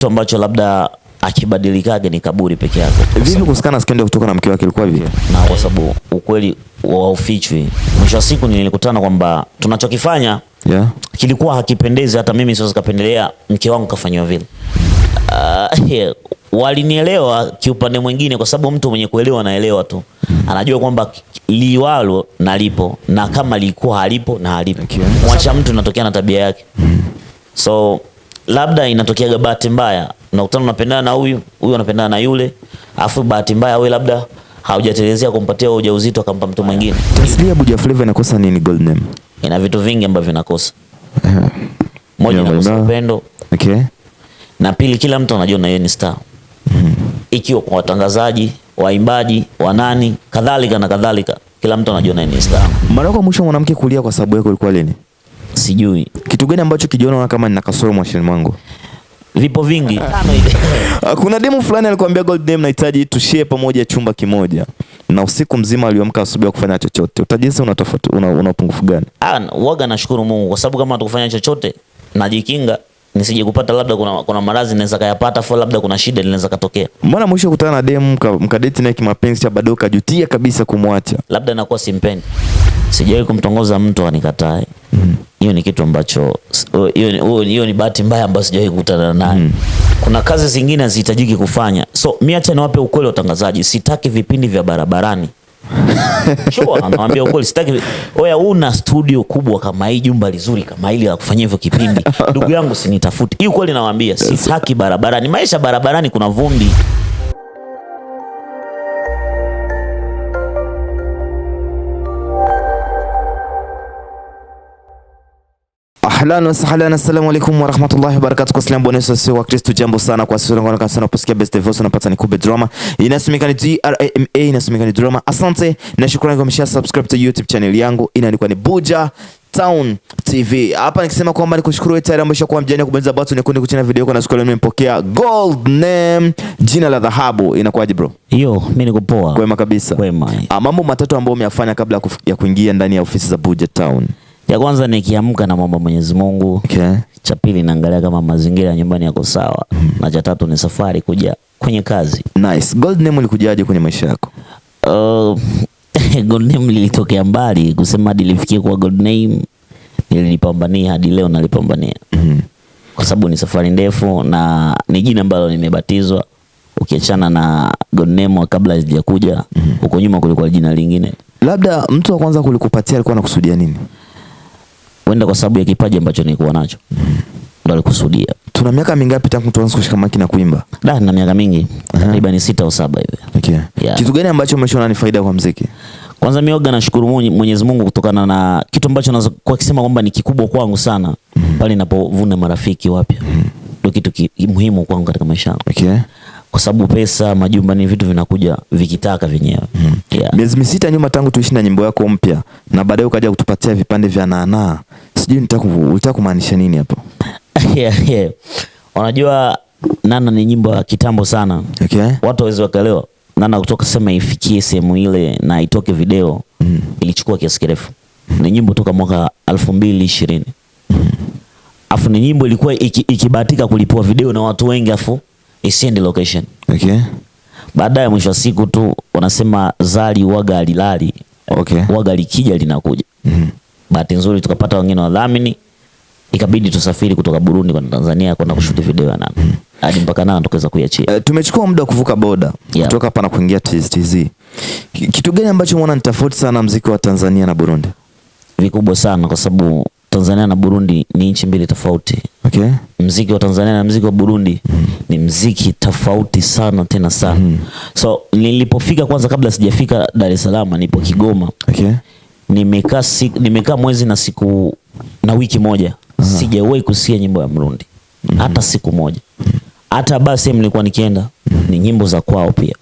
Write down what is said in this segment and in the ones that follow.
kitu ambacho labda akibadilikage ni kaburi peke yake. Vipi kusikana skendo kutoka na mke wake ilikuwa hivi? Na kwa sababu ukweli ufichwi. Mwisho wa siku nilikutana kwamba tunachokifanya kilikuwa hakipendezi, hata mimi siwezi kapendelea mke wangu kafanywa vile. Walinielewa kiupande mwingine kwa sababu mtu mwenye kuelewa anaelewa tu. Anajua kwamba liwalo na lipo, na kama likuwa halipo na halipo. Mwacha mtu inatokea na tabia yake. So labda inatokea bahati mbaya, unakutana unapendana na huyu anapendana na yule, afu bahati mbaya wewe labda haujatelezea kumpatia ujauzito akampa mtu mwingine. Tasnia BUJA FLEVA inakosa nini gold name? Ina vitu vingi ambavyo vinakosa. Moja ni upendo. Na pili, kila mtu anajua na yeye ni star. Ikiwa kwa watangazaji, waimbaji, wanani, kadhalika na kadhalika, kila mtu anajua na yeye ni star. Mara yako mwisho mwanamke kulia kwa sababu yako ilikuwa lini? Sijui. Kitu gani ambacho kijiona kama nina kasoro mwashini mwangu? Vipo vingi. Kuna demu fulani alikwambia gold name nahitaji tushie pamoja chumba kimoja, na usiku mzima aliamka asubuhi kufanya chochote. Utajisi una upungufu gani? Waga nashukuru Mungu kwa sababu kama atakufanya chochote najikinga nisije kupata labda kuna maradhi naweza kayapata, for labda kuna shida inaweza katokea. Mbona mwisho kukutana na demu mkadate naye kimapenzi cha baadaye kajutia kabisa kumwacha? Labda nakuwa simpendi. Sijawahi kumtongoza mtu anikatae. Hiyo ni kitu ambacho hiyo ni bahati mbaya ambayo sijawahi kukutana naye. Kuna kazi zingine hazihitajiki kufanya. So mimi acha niwape ukweli wa utangazaji, sitaki vipindi vya barabarani. Sure, anawaambia ukweli, sitaki. Oya, una studio kubwa kama hii, jumba lizuri kama hili la kufanyia hivyo kipindi. Ndugu yangu sinitafuti. Hii ukweli nawaambia, sitaki barabarani. Maisha barabarani kuna vumbi. Ahlan wa sahlan, assalamu alaykum wa rahmatullahi wa barakatuh. Kwa salamu bwana Yesu wa Kristo, jambo sana kwa sisi ngona sana posikia best voice unapata ni kube drama. Inasemeka ni DRAMA, inasemeka ni drama. Asante na shukrani kwa mshia subscribe to YouTube channel yangu. Inaandikwa ni BUJA Town TV. Hapa nikisema kwamba nikushukuru wewe tayari ambao kwa mjani kubonyeza button nyekundu kuchana video yako na siku leo nimepokea gold name, jina la dhahabu. Inakuaje bro? Hiyo mimi niko poa. Kwema kabisa. Kwema. Mambo matatu ambayo umeyafanya kabla ya kuingia ndani ya ofisi za BUJA Town. Ya kwanza nikiamka na mambo Mwenyezi Mungu. Cha pili naangalia kama mazingira ya nyumbani yako sawa. Na cha tatu ni safari kuja kwenye kazi. Nice. Gold name ulikujaje kwenye maisha yako? Gold name lilitokea mbali, kusema hadi lifikie kwa gold name nilipambania hadi leo nalipambania. Kwa sababu ni safari ndefu na ni jina ambalo nimebatizwa. Ukiachana na gold name kabla haijakuja, huko nyuma kulikuwa jina lingine. Labda mtu wa kwanza kulikupatia alikuwa anakusudia nini? Wenda kwa sababu ya kipaji ambacho nilikuwa nacho. Ndio alikusudia. Tuna miaka mingapi tangu tuanze kushika maki na kuimba? Na miaka mingi. Takriban 6 au 7 hivi. Kitu gani ambacho umeshaona ni faida kwa muziki? Kwanza mimi huwa nashukuru Mwenyezi Mungu kutokana na kitu ambacho naweza kwa kusema kwamba ni kikubwa kwangu sana. Pale ninapovuna marafiki wapya. Ndio kitu muhimu kwangu katika maisha yangu. Kwa sababu pesa, majumba ni vitu vinakuja vikitaka vyenyewe. Miezi 6 nyuma tangu tuishi na nyimbo yako mpya na baadaye ukaja kutupatia vipande vya nana. Sijui ulitaka kumaanisha nini hapo? Unajua nana ni nyimbo ya kitambo sana. Watu waweze wakaelewa. Nana kutoka sema ifikie sehemu ile na itoke video ilichukua kiasi kirefu. Ni nyimbo toka mwaka 2020. Afu ni nyimbo ilikuwa ikibahatika kulipua video na watu wengi afu isiende location. Baadaye mwisho wa siku tu wanasema zali waga alilali. Waga likija linakuja. Bahati nzuri tukapata wengine wadhamini, ikabidi tusafiri kutoka Burundi kwenda Tanzania kwenda kushuti video ya nana. Hadi mpaka nana tukaweza kuiachia. Tumechukua muda kuvuka boda kutoka hapa na kuingia TZ. Kitu gani ambacho unaona ni tofauti sana muziki wa Tanzania na Burundi? Vikubwa sana kwa sababu Tanzania na Burundi ni nchi mbili tofauti. Muziki wa Tanzania na muziki wa Burundi ni muziki tofauti sana tena sana. So nilipofika kwanza kabla sijafika Dar es Salaam nipo Kigoma. Nimekaa mwezi na siku na wiki moja. Sijawahi kusikia nyimbo ya Burundi. Hata siku moja. Hata basi nilikuwa nikienda ni nyimbo za kwao pia.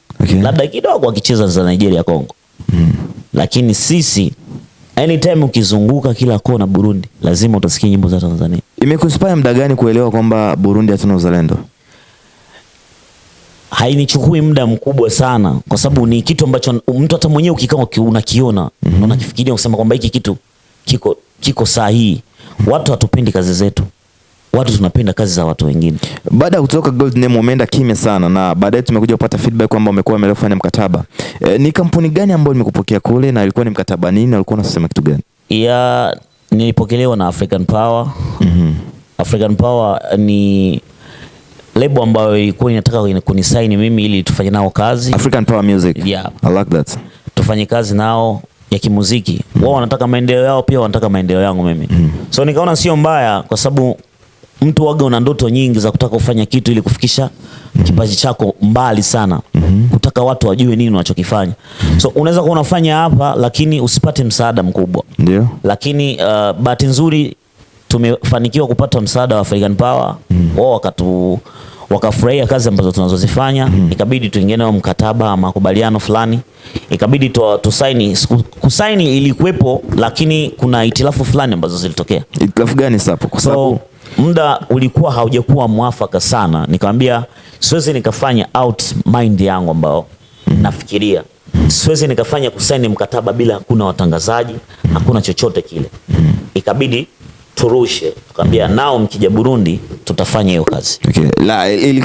Labda kidogo wakicheza za Nigeria, Kongo. Lakini sisi anytime ukizunguka kila kona Burundi lazima utasikia nyimbo za Tanzania. Imekuinspire muda gani kuelewa kwamba Burundi hatuna uzalendo? Hainichukui muda mkubwa sana kwa sababu ni kitu ambacho mtu hata mwenyewe ukikaa unakiona na unakifikiria kusema kwamba hiki kitu kiko sahihi. Watu hatupendi kazi zetu. watu tunapenda kazi za watu wengine. Baada ya kutoka Gold Name umeenda kimya sana, na baadaye tumekuja kupata feedback kwamba umekuwa kufanya mkataba. Ni kampuni gani ambayo imekupokea kule, na ilikuwa ni mkataba nini, na ulikuwa unasema kitu gani? Nilipokelewa na African Power. African Power ni label ambayo ilikuwa inataka kunisign mimi ili tufanye nao kazi. African Power Music. Yeah. I like that. Tufanye kazi nao ya kimuziki. Wao wanataka maendeleo yao, pia wanataka maendeleo yangu mimi. So nikaona sio mbaya, kwa sababu mtu waga una ndoto nyingi za kutaka kufanya kitu ili kufikisha kipaji chako mbali sana. Kutaka watu wajue nini unachokifanya. So unaweza kuwa unafanya hapa lakini usipate msaada mkubwa. Ndio. Lakini bahati nzuri tumefanikiwa kupata msaada wa African Power. Wao wakafurahia kazi ambazo tunazozifanya. Ikabidi tuingie nao mkataba, makubaliano fulani. Ikabidi tusaini. Kusaini ilikuwepo, lakini kuna itilafu fulani ambazo zilitokea. Itilafu gani sapo? Kwa sababu muda ulikuwa haujakuwa mwafaka sana. Nikamwambia siwezi nikafanya out mind yangu ambao nafikiria. Siwezi nikafanya kusaini mkataba bila hakuna watangazaji, hakuna chochote kile. Ikabidi turushe. Tukamwambia nao mkija Burundi tutafanya hiyo kazi. Okay.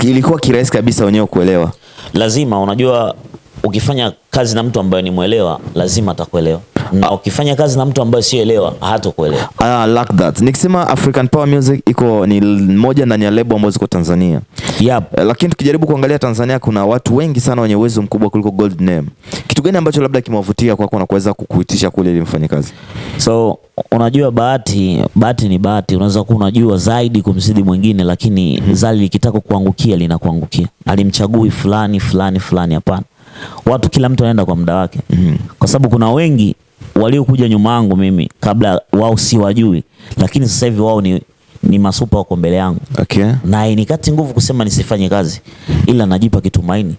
Ilikuwa kirahisi kabisa wenyewe kuelewa. Lazima, unajua ukifanya kazi na mtu ambaye ni muelewa lazima atakuelewa. Na ukifanya kazi na mtu ambaye sielewa hatakuelewa. I like that. Nikisema African Power Music ni moja ndani ya label ambazo ziko Tanzania. Yep. Lakini tukijaribu kuangalia Tanzania kuna watu wengi sana wenye uwezo mkubwa kuliko Gold Name. Kitu gani ambacho labda kimewavutia kwako na kuweza kukuitisha kule ili mfanye kazi? So unajua bahati ni bahati. Unaweza kuwa unajua zaidi kumzidi mwingine, lakini zali likitaka kuangukia linakuangukia. Alimchagui fulani hapana. Watu kila mtu anaenda kwa muda wake. Kwa sababu kuna wengi waliokuja nyuma yangu mimi kabla wao si wajui, lakini sasa hivi wao ni masupa wako mbele yangu. Okay. Na inikati nguvu kusema nisifanye kazi, ila najipa kitumaini.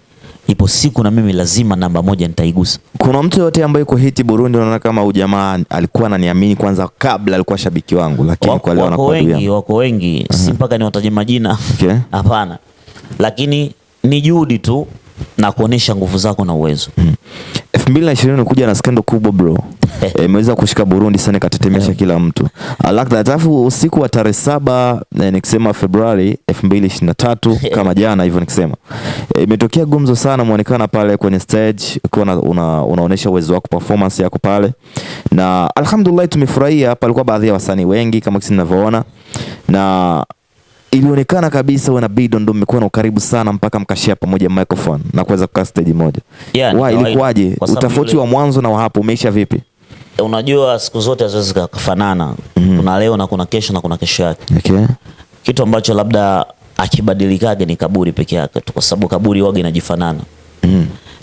Ipo siku na mimi lazima namba moja nitaigusa. Kuna mtu yote ambaye yuko hiti Burundi unaona kama huyu jamaa alikuwa ananiamini kwanza kabla alikuwa shabiki wangu, lakini kwa leo anakuwa wengi, wako wengi. Si mpaka niwataje majina. Hapana. Lakini ni juhudi tu na kuonesha nguvu zako na uwezo. 2020 ulikuja na skendo kubwa bro. Imeweza kushika Burundi sana, katetemesha kila mtu. I like that. Alafu usiku wa tarehe 7 nikisema Februari 2023 kama jana hivyo nikisema. Imetokea gumzo sana muonekana pale kwenye stage, ukiwa unaonesha uwezo wako, performance yako pale. Na alhamdulillah tumefurahia. Hapa alikuwa baadhi ya wasanii wengi kama kisi ninavyoona. Na ilionekana kabisa wana Bido ndio mmekuwa na ukaribu sana mpaka mkashare pamoja microphone na kuweza kukaa stage moja. Ilikuwaje? Utofauti wa mwanzo na wa hapo umeisha vipi? Unajua siku zote haziwezi kufanana. Kuna leo na kuna kesho na kuna kesho yake. Okay. Kitu ambacho labda akibadilikage ni kaburi peke yake tu, kwa sababu kaburi wage inajifanana.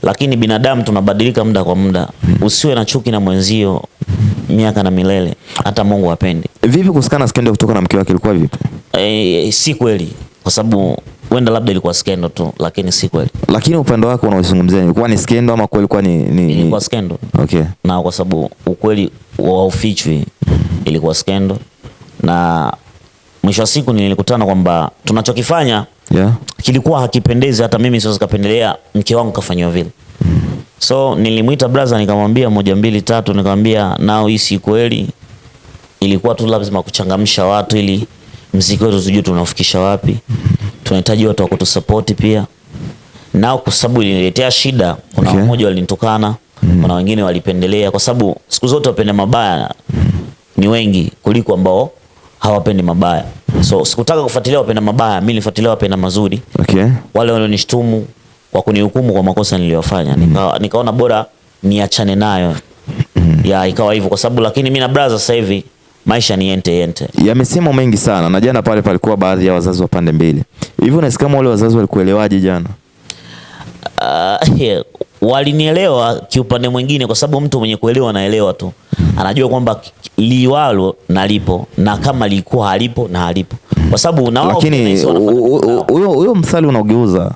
Lakini binadamu tunabadilika muda kwa muda. Usiwe na chuki na mwenzio miaka na milele, hata Mungu hapendi. Vipi kusikana skendo kutoka na mke wake, ilikuwa vipi? Si kweli, kwa sababu wenda labda ilikuwa skendo tu, lakini si kweli. Lakini upendo wako unaozungumzia ilikuwa ni skendo ama kweli ilikuwa ni ilikuwa skendo? Okay. Na kwa sababu ukweli wa ufichwi, ilikuwa skendo. Na mwisho wa siku nilikutana kwamba tunachokifanya kilikuwa hakipendezi, hata mimi siwezi kupendelea mke wangu kafanywa vile. So nilimuita brother nikamwambia 1 2 3, nikamwambia nao hii si kweli. Ilikuwa tu lazima kuchangamsha watu ili muziki wetu tujue tunafikisha wapi. Tunahitaji watu wa kutusupport pia. Nao kwa sababu iliniletea shida, kuna mmoja walinitukana, kuna wengine walipendelea, kwa sababu siku zote wapenda mabaya ni wengi kuliko ambao hawapendi mabaya. So sikutaka kufuatilia wapenda mabaya, mimi nilifuatilia wapenda mazuri. Okay. Wale walionishtumu kwa kunihukumu kwa makosa niliyofanya, nikaona bora niachane nayo. Ikawa hivyo kwa sababu, lakini mimi na brother sasa hivi maisha ni yente. Yamesema mengi sana, na jana pale palikuwa baadhi ya wazazi wa pande mbili. Hivyo nasikia kama wale wazazi walikuelewaje jana? Walinielewa kiupande mwingine, kwa sababu mtu mwenye kuelewa anaelewa tu. Anajua kwamba liwalo nalipo, na kama likuwa halipo na halipo. Kwa sababu na wao, lakini huyo msali unaogeuza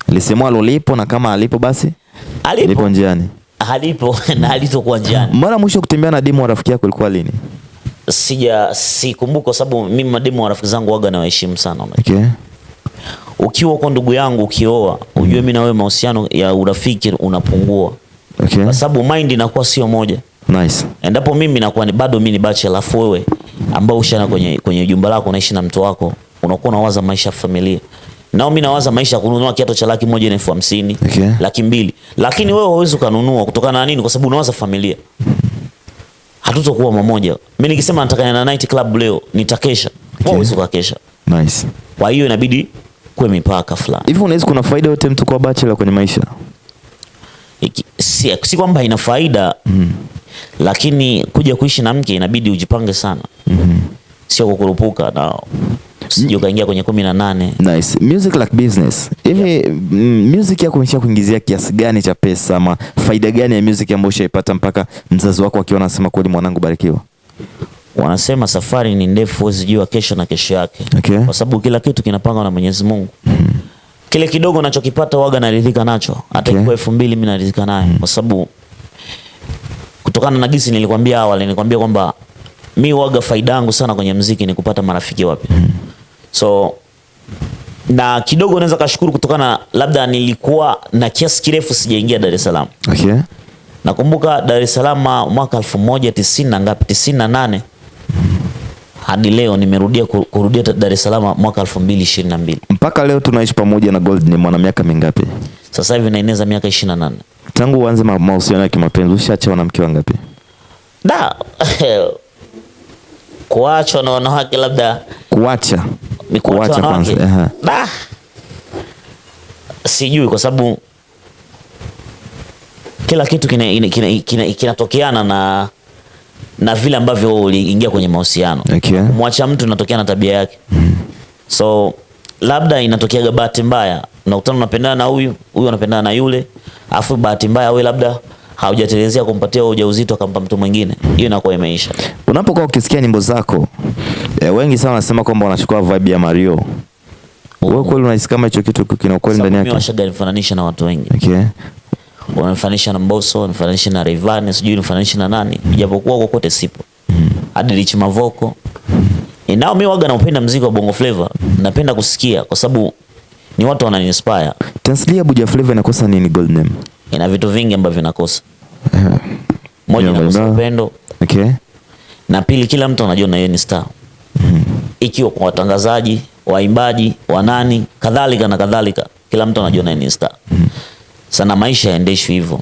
lisemwalo lipo na kama halipo basi lipo njiani. Halipo na halitokuwa njiani. Mara mwisho kutembea na demu wa rafiki yako ilikuwa lini? Sikumbuka, kwa sababu mimi mademu wa rafiki zangu waga na waheshimu sana. Okay. Ukiwa uko ndugu yangu ukioa, ujue mimi na wewe mahusiano ya urafiki unapungua. Okay. Kwa sababu mind inakuwa sio moja. Nice. Endapo mimi nakuwa bado mimi ni bachelor, alafu wewe ambao ushana kwenye jumba lako unaishi na mtu wako, unakuwa unawaza maisha ya familia. Nao mimi nawaza maisha ya kununua kiatu cha 150,000, Okay. 200,000. Lakini wewe huwezi kununua kutokana na nini? Kwa sababu unawaza familia. Hatutokuwa mmoja. Mimi nikisema nataka na night club leo, nitakesha. Wewe huwezi kukesha. Nice. Kwa hiyo inabidi kuwe mipaka fulani. Hivi unaweza kuna faida yote mtu kwa bachelor kwenye maisha? Si kwamba ina faida, lakini kuja kuishi na mke inabidi ujipange sana. Sio kukurupuka na sio kaingia kwenye 18. Nice. Music like business. Hivi music yako imesha kuingizia kiasi gani cha pesa, ama faida gani ya music ambayo ushaipata mpaka mzazi wako akiona anasema kweli mwanangu barikiwa? Wanasema safari ni ndefu, huwezi jua kesho na kesho yake. Okay. Kwa sababu kila kitu kinapangwa na Mwenyezi Mungu. Kile kidogo nachokipata waga naridhika nacho. Hata Okay. kwa 2,000 mimi naridhika nayo. Kwa sababu kutokana na gisi nilikwambia awali, nilikwambia kwamba mimi waga faida yangu sana kwenye muziki ni kupata marafiki wapya. So na kidogo naweza kashukuru kutokana labda nilikuwa na kiasi kirefu sijaingia Dar es Salaam. Okay. Nakumbuka Dar es Salaam mwaka 1990 na ngapi, 98 hadi leo nimerudia kurudia Dar es Salaam mwaka 2022. Mpaka leo tunaishi pamoja na Gold ni mwana miaka mingapi? Sasa hivi naeneza miaka 28. Tangu uanze mahusiano ya kimapenzi ushaacha na mke wangapi? Da. Kuachwa na wanawake labda Kuacha kwanza. Aha. Da. Sijui kwa sababu kila kitu kinatokeana na vile ambavyo uliingia kwenye mahusiano. Okay. Kumwacha mtu inatokea na tabia yake. So labda inatokea bahati mbaya, unakutana unapendana na huyu anapendana na yule, afu bahati mbaya wewe labda haujatelezea kumpatia ujauzito akampa mtu mwingine. Hiyo inakuwa imeisha. Unapokuwa ukisikia nyimbo zako, wengi sana wanasema kwamba wanachukua vibe ya Mario. Wewe kweli unahisi kama hicho kitu kina kweli ndani yake? Mimi washaga nifananisha na watu wengi. Okay. Wanafananisha na Mbosso, wanafananisha na Rayvanny, sijui wanafananisha na nani. Ijapokuwa kokote sipo. Hadi Rich Mavoko. Nao mimi waga naupenda muziki wa Bongo Flava. Napenda kusikia kwa sababu ni watu wanani-inspire. Tanzania BUJA FLEVA inakosa nini Gold Name? Ina vitu vingi ambavyo vinakosa. Moja inakosa upendo. Okay. Na pili kila mtu anajua na yeye ni star. Ikiwa kwa watangazaji, waimbaji, wanani, kadhalika na kadhalika, kila mtu anajua na yeye ni star. Sana maisha yaendeshwe hivyo.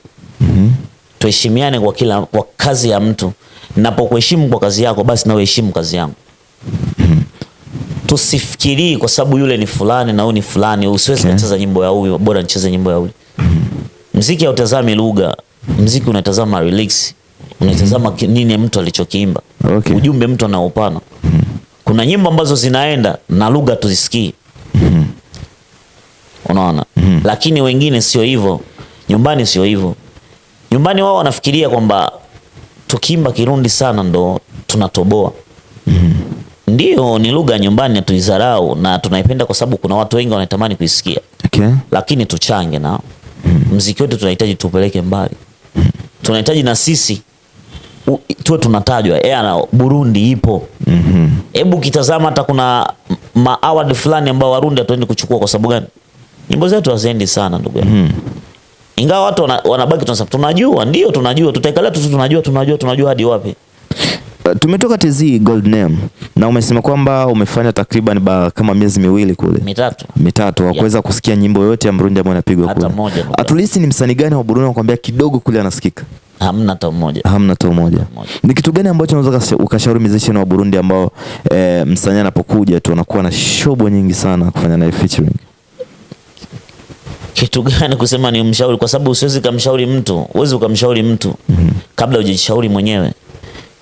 Tuheshimiane kwa kazi ya mtu. Ninapokuheshimu kwa kazi yako basi na uheshimu kazi yangu. Tusifikiri kwa sababu yule ni fulani na huyu ni fulani, usiwezi kucheza nyimbo ya huyu, bora nicheze nyimbo ya huyu. Muziki hautazami lugha, muziki unatazama lyrics, unatazama nini mtu alichokiimba. Okay. Ujumbe mtu anaopana. Kuna nyimbo ambazo zinaenda na lugha tuzisikii. Unaona? Lakini wengine sio hivyo. Nyumbani sio hivyo. Nyumbani wao wanafikiria kwamba tukiimba Kirundi sana ndo tunatoboa. Ndio ni lugha nyumbani na tuizarau na tunaipenda kwa sababu kuna watu wengi wanatamani kuisikia. Okay. Lakini tuchange nao. Muziki wetu tunahitaji tupeleke mbali. Tunahitaji na sisi tuwe tunatajwa. Na Burundi ipo. Hebu kitazama hata kuna award fulani ambao Warundi hatuendi kuchukua kwa sababu gani? Nyimbo zetu haziendi sana ndugu yangu. Ingawa watu wanabaki tunajua, ndio tunajua, tutaikalia tu tunajua hadi wapi. Tumetoka TZ Gold Name na umesema kwamba umefanya takriban kama miezi miwili kule. Mitatu wakuweza kusikia nyimbo yote ya Burundi ambayo inapigwa kule. At least ni msanii gani wa Burundi unakwambia kidogo kule anasikika? Hamna hata mmoja. Ni kitu gani ambacho unaweza ukashauri musician wa Burundi ambao msanii anapokuja tu anakuwa na shobo nyingi sana kufanya naye featuring? Kitu gani kusema ni umshauri, kwa sababu usiwezi kumshauri mtu, uwezi ukamshauri mtu kabla hujajishauri mwenyewe.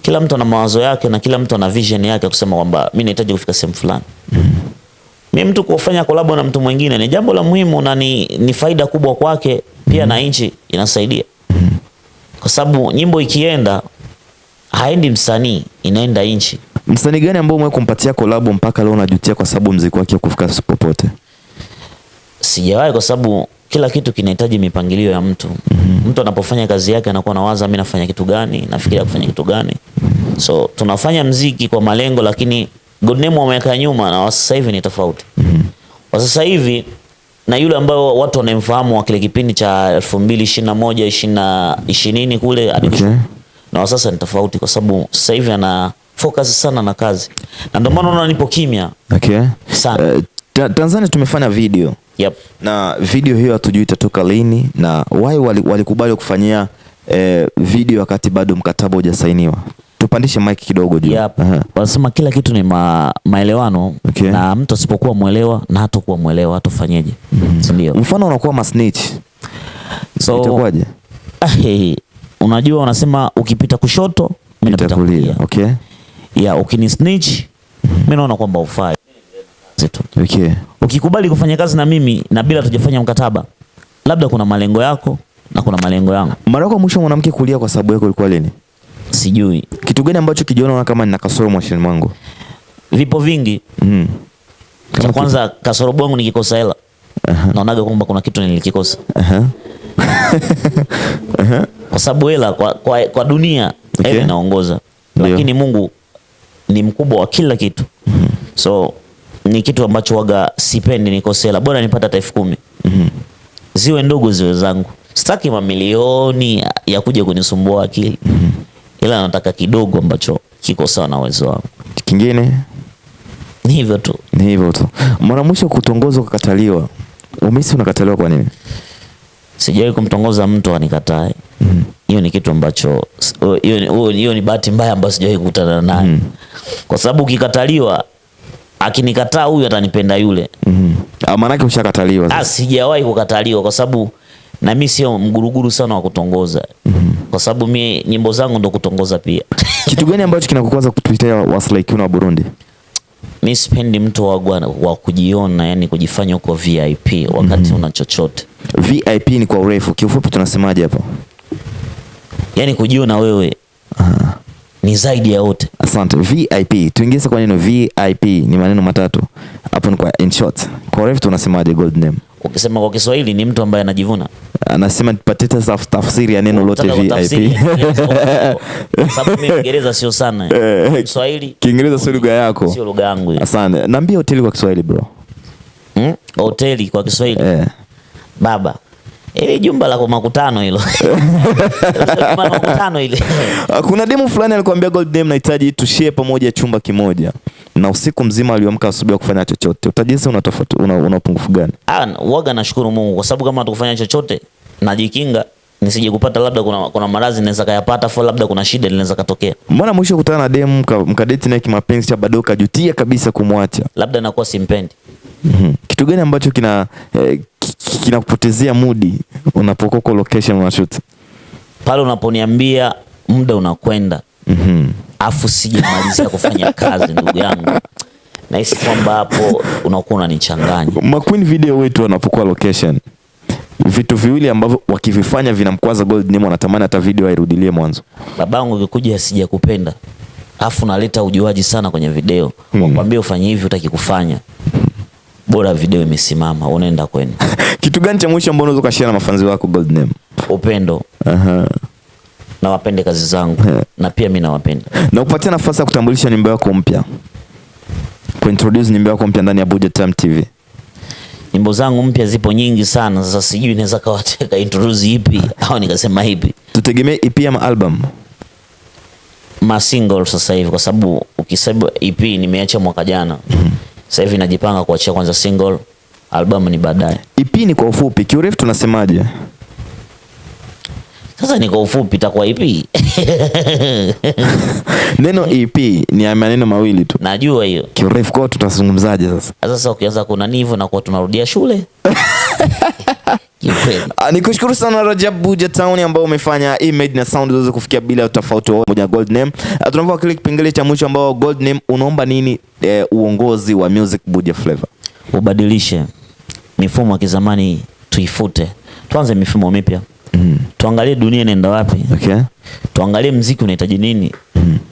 Kila mtu ana mawazo yake na kila mtu ana vision yake kusema kwamba mimi nahitaji kufika sehemu fulani. Mimi mtu kufanya collab na mtu mwingine ni jambo la muhimu na ni faida kubwa kwake pia na nchi inasaidia. Kwa sababu nyimbo ikienda haendi msanii, inaenda nchi. Msanii gani ambao umewahi kumpatia collab mpaka leo unajutia kwa sababu muziki wake kufika popote? Sijawahi kwa sababu kila kitu kinahitaji mipangilio ya mtu. Mtu anapofanya kazi yake anakuwa anawaza mimi nafanya kitu gani, nafikiria kufanya kitu gani. So tunafanya muziki kwa malengo, lakini Good Name wa miaka nyuma na sasa hivi ni tofauti. Kwa sasa hivi na yule ambao watu wanamfahamu wa kile kipindi cha 2021 2020 kule hadi na sasa ni tofauti kwa sababu sasa hivi ana focus sana na kazi. Na ndio maana unaona nipo kimya. Okay. Sana. Tanzania tumefanya video. Yep. Na video hiyo hatujui itatoka lini na why walikubali kufanyia video wakati bado mkataba hujasainiwa. Tupandishe mic kidogo juu. Yep. Wanasema kila kitu ni maelewano. Okay. Na mtu asipokuwa muelewa na hatakuwa muelewa hatofanyeje. Ndio. Mfano unakuwa masnitch. So itakuwaje? Unajua wanasema ukipita kushoto mimi napita kulia. Okay. Yeah, ukini snitch mimi naona kwamba ufai. Okay. Ukikubali kufanya kazi na mimi na bila tujafanya mkataba, labda kuna malengo yako na kuna malengo yangu. Mara yako mwisho mwanamke kulia kwa sababu yako ilikuwa lini? Sijui. Kitu gani ambacho kijiona kama nina kasoro mwashini mwangu? Vipo vingi. Cha kwanza kasoro bongo nikikosa hela. Naonaga kwamba kuna kitu nilikikosa. Kwa sababu hela kwa dunia hela inaongoza. Lakini Mungu ni mkubwa wa kila kitu. So ni kitu ambacho waga sipendi nikose hela. Bora nipata hata 10,000. Ziwe ndogo ziwe zangu. Sitaki mamilioni ya kuja kunisumbua akili. Ila nataka kidogo ambacho kiko sawa na uwezo wangu. Kingine ni hivyo tu. Ni hivyo tu. Mara mwisho kutongozwa kukataliwa. Umehisi unakataliwa kwa nini? Sijawahi kumtongoza mtu anikatae. Hiyo ni kitu ambacho hiyo ni bahati mbaya ambayo sijawahi kukutana nayo. Kwa sababu ukikataliwa akinikataa huyu atanipenda yule. Maana yake ushakataliwa sasa. Sijawahi kukataliwa kwa sababu na mimi sio mguruguru sana wa kutongoza. Kwa sababu mimi nyimbo zangu ndo kutongoza pia. Kitu gani ambacho kinakukwaza kutupitia waslaikuna wa Burundi? Mimi sipendi mtu wa kujiona, yani kujifanya uko VIP wakati una chochote. VIP ni kwa urefu. Kiufupi tunasemaje hapo? Yani kujiona wewe ni zaidi ya wote. Asante. VIP. Tuingize kwa neno VIP ni maneno matatu. Hapo ni kwa in short. Kwa urefu tunasemaje gold name? Ukisema kwa Kiswahili ni mtu ambaye anajivuna. Anasema tupate tafsiri ya neno lote VIP. Sababu mimi Kiingereza sio sana. Kiswahili. Kiingereza sio lugha yako. Sio lugha yangu. Asante. Niambie hoteli kwa Kiswahili bro. Hoteli kwa Kiswahili. Baba. Ile jumba la makutano hilo. Jumba la makutano ile. Kuna demo fulani alikwambia gold name nahitaji tushare pamoja chumba kimoja. Na usiku mzima aliamka asubuhi kufanya chochote. Utajisi una upungufu gani? Waga nashukuru Mungu kwa sababu kama hatukufanya chochote najikinga nisije kupata labda kuna maradhi naweza kayapata for labda kuna shida inaweza katokea. Mbona mwisho kukutana na demo mkadate naye kimapenzi cha bado kajutia kabisa kumwacha? Labda nakuwa simpendi. Kitu gani ambacho kinakupotezea mudi unapokuwa kwa location unashoot? Pale unaponiambia muda unakwenda. Afu sijamalizia kufanya kazi ndugu yangu. Nahisi kwamba hapo unakuwa unanichanganya. Maqueen video wetu wanapokuwa location. Vitu viwili ambavyo wakivifanya vinamkwaza gold name anatamani hata video airudilie mwanzo. Babangu ukikuja sijakupenda. Afu naleta ujuaji sana kwenye video. Wakwambia ufanye hivi utaki kufanya. Bora video imesimama unaenda kwenda. Kitu gani cha mwisho ambao unaweza kushare na mafanzi wako gold name? Upendo. Na wapende kazi zangu na pia mimi nawapenda. Na upatie nafasi ya kutambulisha nyimbo yako mpya. Kuintroduce nyimbo yako mpya ndani ya BUJA TV. Nyimbo zangu mpya zipo nyingi sana. Sasa sijui naweza kawateka introduce ipi au nikasema ipi. Tutegemee EP ama album? Single sasa hivi kwa sababu ukisema EP nimeacha mwaka jana. Sasa hivi najipanga kuachia kwanza single, album ni baadaye. EP ni kwa ufupi, kiurefu tunasemaje? Sasa ni kwa ufupi itakuwa EP. Neno EP ni maneno mawili tu. Najua hiyo. Kiurefu kwa tutazungumzaje sasa? Sasa ukianza kuna nivo na kwa tunarudia shule. Nikushukuru sana Rajab BUJA Town ambao umefanya image na sound zote kufikia bila utofauti moja gold name. Tunaomba kile kipengele cha mwisho ambao gold name unaomba nini uongozi wa music BUJA Fleva? Ubadilishe mifumo ya kizamani tuifute. Tuanze mifumo mipya. Tuangalie dunia inaenda wapi. Okay. Tuangalie muziki unahitaji nini.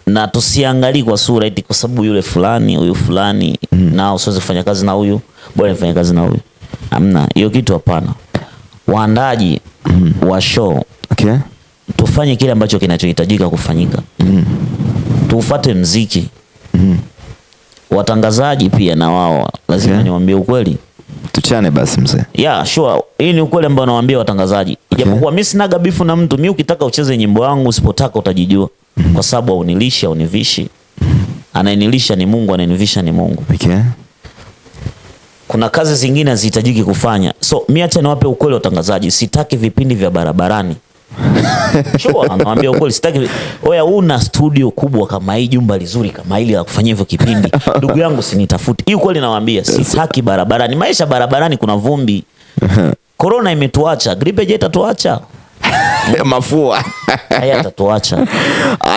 Na tusiangalie kwa sura eti kwa sababu yule fulani, huyu fulani na usiweze kufanya kazi na huyu, bora nifanye kazi na huyu. Hamna, hiyo kitu hapana. Waandaji wa show. Okay. Tufanye kile ambacho kinachohitajika kufanyika. Tufuate muziki. Watangazaji pia na wao lazima niwaambie ukweli. Tuchane basi mzee. Yeah, sure. Hii ni ukweli ambao nawaambia watangazaji. Ijapokuwa mimi sina gabifu na mtu, mimi ukitaka ucheze nyimbo yangu, usipotaka utajijua. Kwa sababu haunilishi, haunivishi. Anayenilisha ni Mungu, anayenivisha ni Mungu. Okay. Kuna kazi zingine hazihitajiki kufanya. So mimi acha niwape ukweli watangazaji, sitaki vipindi vya barabarani. Sure, anawaambia ukweli, sitaki. Oya, una studio kubwa kama hii, jumba lizuri kama hili la kufanyia hivyo kipindi. Ndugu yangu sinitafuti. Hii ukweli nawaambia, sitaki barabarani. Maisha barabarani kuna vumbi. Corona imetuacha, gripe je itatuacha? Mafua. Haya tatuacha.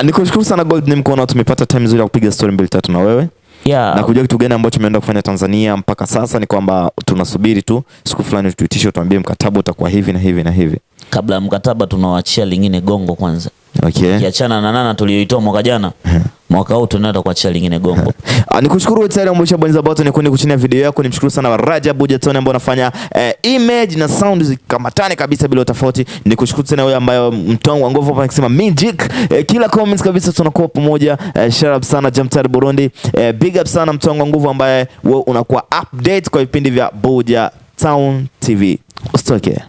Nikushukuru sana Gold, ni mkono tumepata time nzuri ya kupiga story 2-3 na wewe. Yeah. Na kujua kitu gani ambacho tumeenda kufanya Tanzania mpaka sasa ni kwamba tunasubiri tu siku fulani tuitishe, tuambie mkataba utakuwa hivi na hivi na hivi. Kabla ya mkataba tunawaachia lingine gongo kwanza. Okay. Kiachana na Nana tuliyoitoa mwaka jana. Mwaka huu tunaenda kuachia lingine gongo. Nikushukuru tayari umesha bonyeza button kwenda kuchinia video yako. Nimshukuru sana Rajab BUJA ambao anafanya image na sound zikamatane kabisa bila tofauti. Nikushukuru sana wewe ambaye mtongo wa nguvu hapa akisema magic. Kila comments kabisa tunakuwa pamoja. Shout out sana Jamtari Burundi. Big up sana mtongo wa nguvu ambaye wewe unakuwa update kwa vipindi vya BUJA Town TV. Usitoke.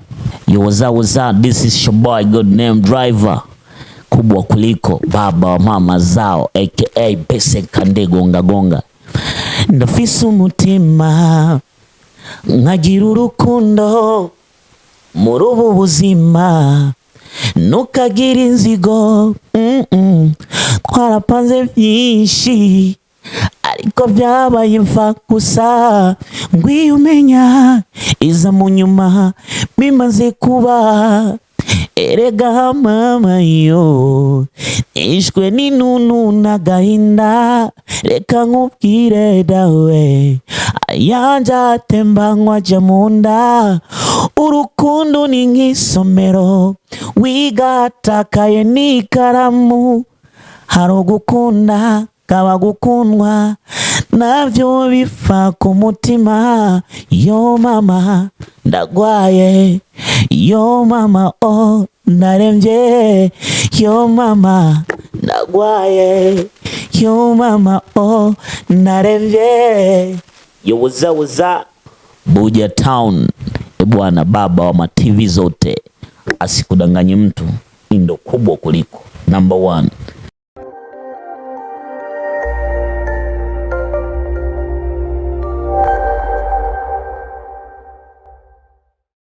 Yo, what's up? This is your boy God name driver. Kubwa kuliko baba wa mama zao aka Bese Kande gonga gonga. Ndafisu mutima nkagira urukundo muri ubu buzima, ntukagira inzigo. Twarapanze byinshi ariko byabaye mfa gusa, ngwiye umenya iza mu nyuma bimaze kuba. Erega mama yo ishwe n'inunu n'agahinda, reka nkubwire dawe ayanja atemba nkwaja mu nda. Urukundo ni nk'isomero wigatakaye n'ikaramu, hari ugukunda kaba gukundwa navyo bifa ku mutima. Yo mama ndagwaye, yo mama oh naremvye, yo mama ndagwaye, yo mama oh naremvye. Yo what's up? BUJA Town. Bwana baba wa ma TV zote, asikudanganye mtu, ndo kubwa kuliko number 1.